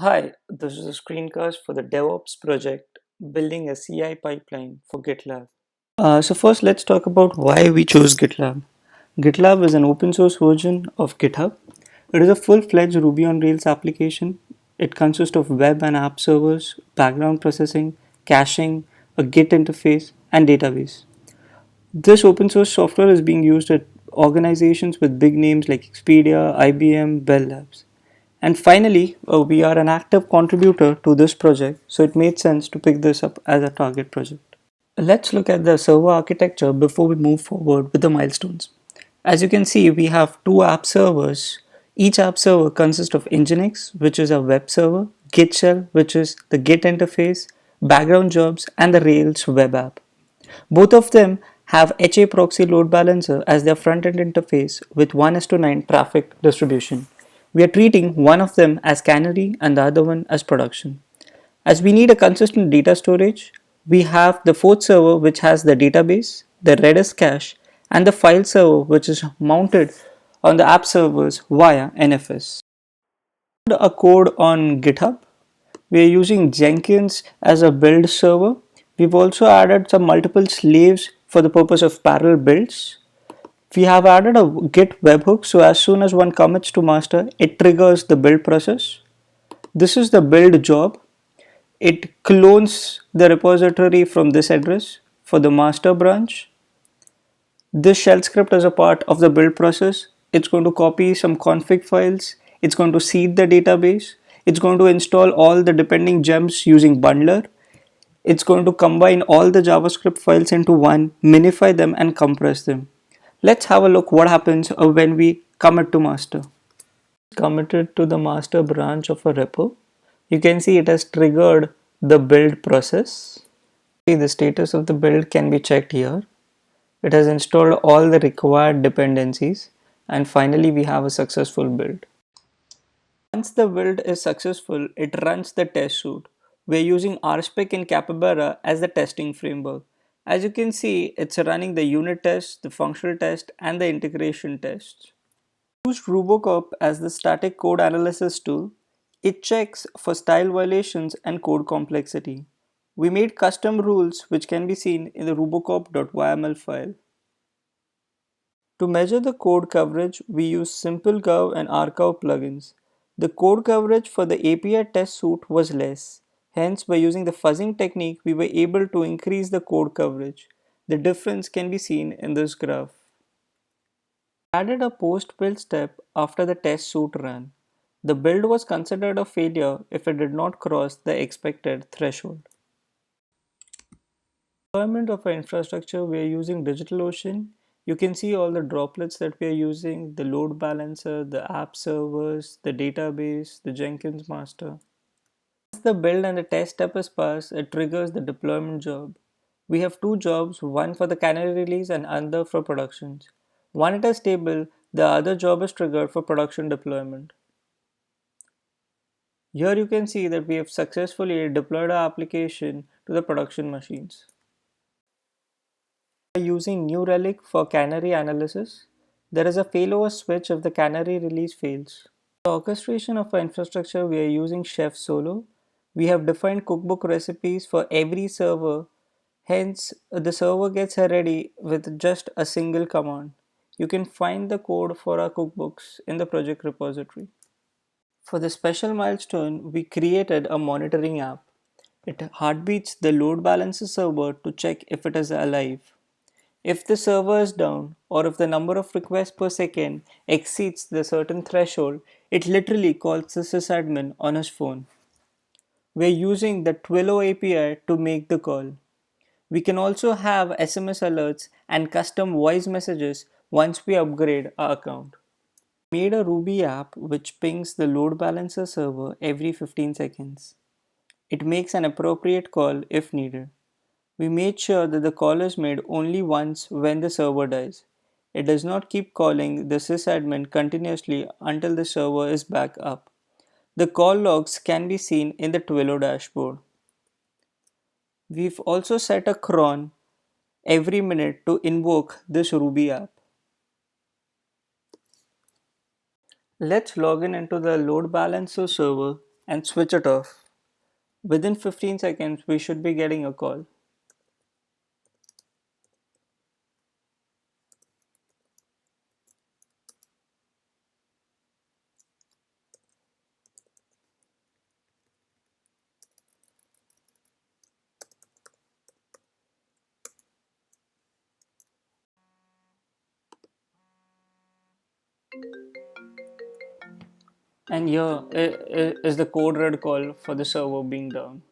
Hi, this is a screencast for the DevOps project, building a CI pipeline for GitLab. So first let's talk about why we chose GitLab. GitLab is an open source version of GitHub. It is a full-fledged Ruby on Rails application. It consists of web and app servers, background processing, caching, a Git interface, and database. This open source software is being used at organizations with big names like Expedia, IBM, Bell Labs. And finally, we are an active contributor to this project, so it made sense to pick this up as a target project. Let's look at the server architecture before we move forward with the milestones. As you can see, we have two app servers. Each app server consists of Nginx, which is a web server, Git shell, which is the Git interface, background jobs, and the Rails web app. Both of them have HA proxy load balancer as their front-end interface with 1:9 traffic distribution. We are treating one of them as canary and the other one as production. As we need a consistent data storage, we have the fourth server which has the database, the Redis cache, and the file server which is mounted on the app servers via NFS. A code on GitHub. We are using Jenkins as a build server. We've also added some multiple slaves for the purpose of parallel builds. We have added a Git webhook, so as soon as one commits to master, it triggers the build process. This is the build job. It clones the repository from this address for the master branch. This shell script is a part of the build process. It's going to copy some config files. It's going to seed the database. It's going to install all the depending gems using bundler. It's going to combine all the JavaScript files into one, minify them and compress them. Let's have a look what happens when we commit to master. Committed to the master branch of a repo. You can see it has triggered the build process. See, the status of the build can be checked here. It has installed all the required dependencies, and finally we have a successful build. Once the build is successful, it runs the test suite. We're using RSpec and Capybara as the testing framework. As you can see, it's running the unit test, the functional test, and the integration tests. Used Rubocop as the static code analysis tool. It checks for style violations and code complexity. We made custom rules which can be seen in the rubocop.yml file. To measure the code coverage, we use SimpleGov and rcov plugins. The code coverage for the API test suite was less. Hence, by using the fuzzing technique, we were able to increase the code coverage. The difference can be seen in this graph. Added a post-build step after the test suite ran. The build was considered a failure if it did not cross the expected threshold. Deployment of our infrastructure, we are using DigitalOcean. You can see all the droplets that we are using, the load balancer, the app servers, the database, the Jenkins master. Once the build and the test step is passed, it triggers the deployment job. We have two jobs, one for the canary release and another for productions. One it is stable, the other job is triggered for production deployment. Here you can see that we have successfully deployed our application to the production machines. We are using New Relic for canary analysis. There is a failover switch if the canary release fails. For the orchestration of our infrastructure, we are using Chef Solo. We have defined cookbook recipes for every server. Hence, the server gets ready with just a single command. You can find the code for our cookbooks in the project repository. For the special milestone, we created a monitoring app. It heartbeats the load balancer server to check if it is alive. If the server is down or if the number of requests per second exceeds the certain threshold, it literally calls the sysadmin on his phone. We're using the Twilio API to make the call. We can also have SMS alerts and custom voice messages once we upgrade our account. We made a Ruby app which pings the load balancer server every 15 seconds. It makes an appropriate call if needed. We made sure that the call is made only once when the server dies. It does not keep calling the sysadmin continuously until the server is back up. The call logs can be seen in the Twilio dashboard. We've also set a cron every minute to invoke this Ruby app. Let's log in into the load balancer server and switch it off. Within 15 seconds, we should be getting a call. And here is the code red call for the server being down.